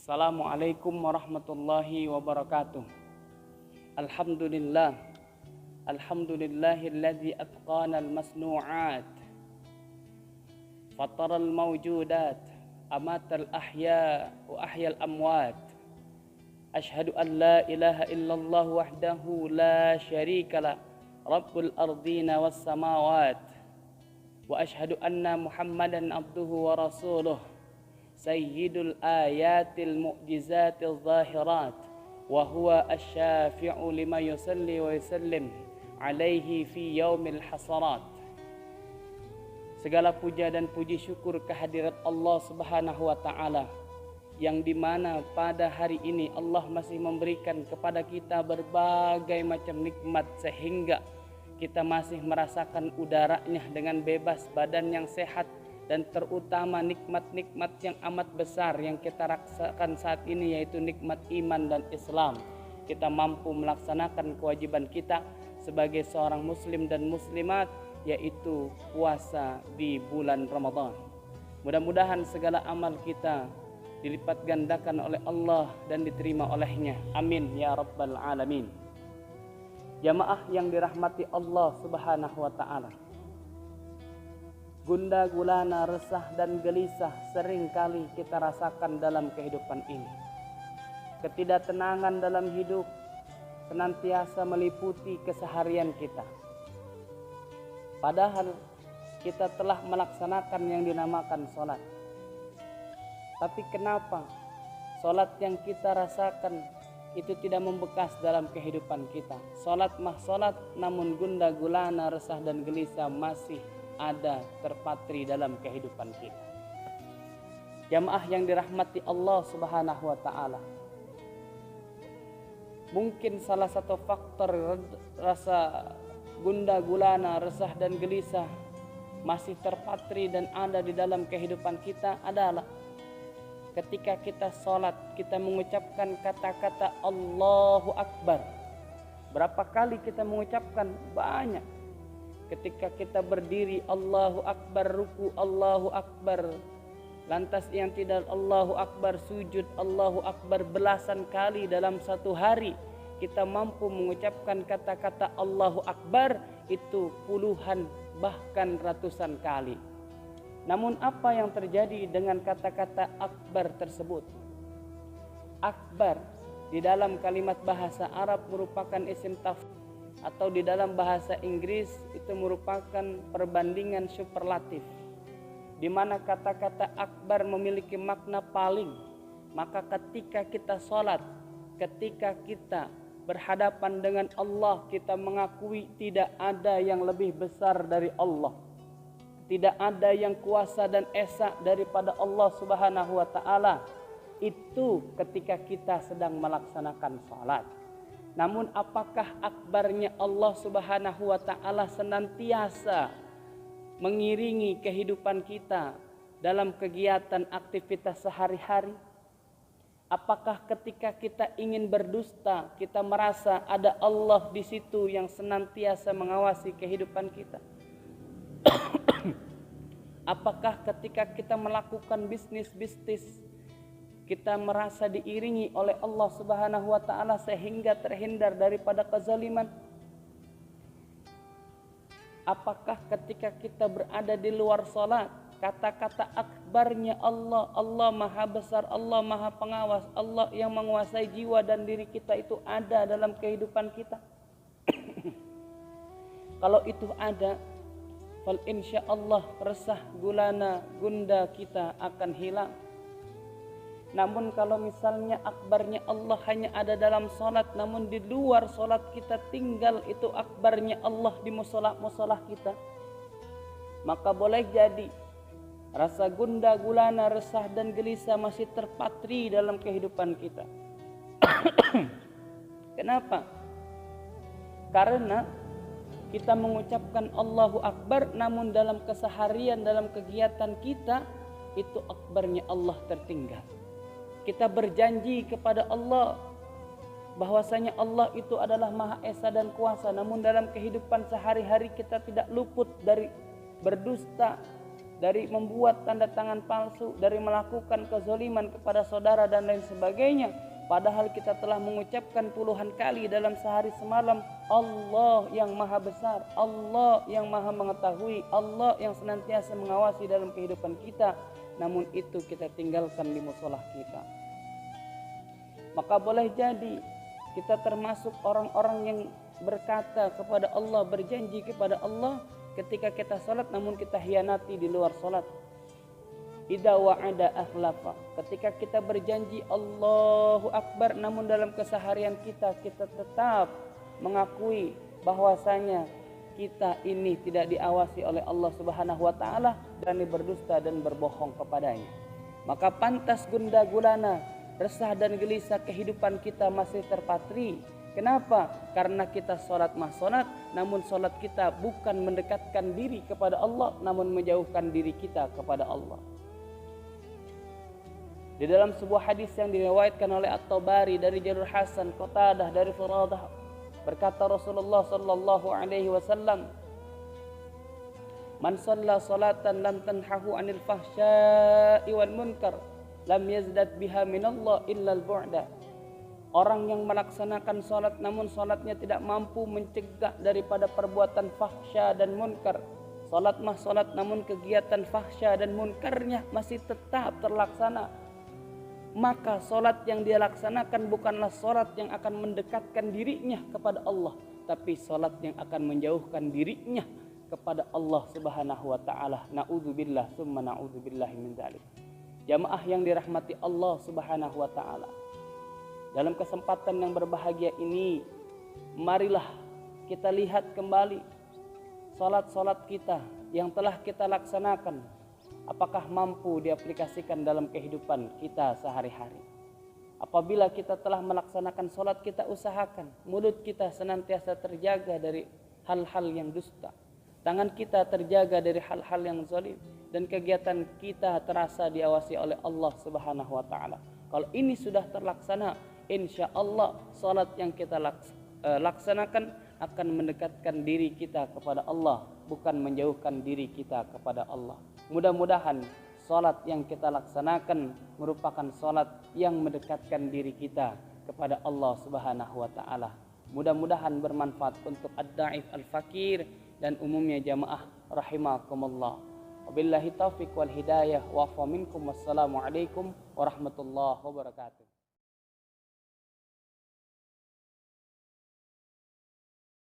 Assalamualaikum warahmatullahi wabarakatuh. Alhamdulillah. Alhamdulillahilladzi atqana al-masnu'at. Fatara al-mawjudat. Amata al-ahya wa ahya al-amwat. Ashhadu an la ilaha illallah wahdahu la syarika lah. Rabbul ardina was samawat. Wa ashhadu anna Muhammadan abduhu wa rasuluh. Sayyidul ayatil mu'jizatil zahirat wa huwa asy-syafi'u lima yusalli wa yusallim alaihi fi yaumil hasarat. Segala puja dan puji syukur kehadirat Allah Subhanahu wa taala yang dimana pada hari ini Allah masih memberikan kepada kita berbagai macam nikmat sehingga kita masih merasakan udaranya dengan bebas, badan yang sehat, dan terutama nikmat-nikmat yang amat besar yang kita rasakan saat ini, yaitu nikmat iman dan Islam. Kita mampu melaksanakan kewajiban kita sebagai seorang muslim dan muslimat, yaitu puasa di bulan Ramadan. Mudah-mudahan segala amal kita dilipat gandakan oleh Allah dan diterima olehnya. Amin ya rabbal alamin. Jamaah yang dirahmati Allah Subhanahu wa taala, gundah gulana, resah dan gelisah sering kali kita rasakan dalam kehidupan ini. Ketidaktenangan dalam hidup senantiasa meliputi keseharian kita. Padahal kita telah melaksanakan yang dinamakan sholat. Tapi kenapa sholat yang kita rasakan itu tidak membekas dalam kehidupan kita? Sholat mah sholat, namun gundah gulana, resah dan gelisah masih ada terpatri dalam kehidupan kita. Jamaah yang dirahmati Allah Subhanahu wa taala, mungkin salah satu faktor rasa gundah gulana, resah dan gelisah masih terpatri dan ada di dalam kehidupan kita adalah ketika kita sholat, kita mengucapkan kata-kata Allahu Akbar. Berapa kali kita mengucapkan? Banyak. Ketika kita berdiri Allahu Akbar, ruku Allahu Akbar, lantas yang tidak Allahu Akbar, sujud Allahu Akbar belasan kali dalam satu hari. Kita mampu mengucapkan kata-kata Allahu Akbar itu puluhan bahkan ratusan kali. Namun apa yang terjadi dengan kata-kata Akbar tersebut? Akbar di dalam kalimat bahasa Arab merupakan isim tafdhil, atau di dalam bahasa Inggris itu merupakan perbandingan superlatif, di mana kata-kata akbar memiliki makna paling. Maka ketika kita sholat, ketika kita berhadapan dengan Allah, kita mengakui tidak ada yang lebih besar dari Allah, tidak ada yang kuasa dan esa daripada Allah Subhanahu wa taala. Itu ketika kita sedang melaksanakan sholat. Namun apakah akbarnya Allah Subhanahu wa taala senantiasa mengiringi kehidupan kita dalam kegiatan aktivitas sehari-hari? Apakah ketika kita ingin berdusta, kita merasa ada Allah di situ yang senantiasa mengawasi kehidupan kita? Apakah ketika kita melakukan bisnis, kita merasa diiringi oleh Allah Subhanahu wa taala sehingga terhindar daripada kezaliman? Apakah ketika kita berada di luar salat, kata-kata akbarnya Allah, Allah Maha Besar, Allah Maha Pengawas, Allah yang menguasai jiwa dan diri kita itu ada dalam kehidupan kita? Kalau itu ada, fal insyaallah resah gulana gundah kita akan hilang. Namun kalau misalnya akbarnya Allah hanya ada dalam solat, namun di luar solat kita tinggal itu akbarnya Allah di musola-musola kita, maka boleh jadi rasa gundah gulana, resah dan gelisah masih terpatri dalam kehidupan kita. Kenapa? Karena kita mengucapkan Allahu Akbar, namun dalam keseharian, dalam kegiatan kita itu akbarnya Allah tertinggal. Kita berjanji kepada Allah bahwasanya Allah itu adalah Maha Esa dan Kuasa, namun dalam kehidupan sehari-hari kita tidak luput dari berdusta, dari membuat tanda tangan palsu, dari melakukan kezoliman kepada saudara dan lain sebagainya. Padahal kita telah mengucapkan puluhan kali dalam sehari semalam, Allah yang maha besar, Allah yang maha mengetahui, Allah yang senantiasa mengawasi dalam kehidupan kita. Namun itu kita tinggalkan di musolah kita. Maka boleh jadi kita termasuk orang-orang yang berkata kepada Allah, berjanji kepada Allah ketika kita salat namun kita hianati di luar salat. Idza wa'ada akhlafa, ketika kita berjanji Allahu Akbar namun dalam keseharian kita tetap mengakui bahwasanya kita ini tidak diawasi oleh Allah Subhanahu wa taala, berani berdusta dan berbohong kepadanya. Maka pantas gundah gulana, resah dan gelisah kehidupan kita masih terpatri. Kenapa? Karena kita sholat sholat, namun sholat kita bukan mendekatkan diri kepada Allah, namun menjauhkan diri kita kepada Allah. Di dalam sebuah hadis yang diriwayatkan oleh At-Tabari dari Jalur Hasan, Qatadah dari Furadah, berkata Rasulullah sallallahu alaihi wasallam, "Man shalla salatan lam tanhahu 'anil fahsya'i wal munkar, lam yazdad biha minallah illa al-bu'da." Orang yang melaksanakan sholat namun sholatnya tidak mampu mencegah daripada perbuatan fahsya dan munkar. Sholat namun kegiatan fahsya dan munkarnya masih tetap terlaksana. Maka sholat yang dia laksanakan bukanlah sholat yang akan mendekatkan dirinya kepada Allah, tapi sholat yang akan menjauhkan dirinya kepada Allah Subhanahu wa ta'ala. Na'udzubillah summa na'udzubillahi min dzalik. Jamaah yang dirahmati Allah Subhanahu wa ta'ala, dalam kesempatan yang berbahagia ini, marilah kita lihat kembali salat-salat kita yang telah kita laksanakan. Apakah mampu diaplikasikan dalam kehidupan kita sehari-hari? Apabila kita telah melaksanakan salat, kita usahakan mulut kita senantiasa terjaga dari hal-hal yang dusta, tangan kita terjaga dari hal-hal yang zalim, dan kegiatan kita terasa diawasi oleh Allah Subhanahu wa ta'ala. Kalau ini sudah terlaksana, insya Allah salat yang kita laksanakan akan mendekatkan diri kita kepada Allah, bukan menjauhkan diri kita kepada Allah. Mudah-mudahan salat yang kita laksanakan merupakan salat yang mendekatkan diri kita kepada Allah Subhanahu wa ta'ala. Mudah-mudahan bermanfaat untuk ad-da'if al-fakir dan umumnya jamaah rahimakumullah. Wabillahi taufiq wal hidayah wa afa minkum. Wassalamualaikum warahmatullahi wabarakatuh.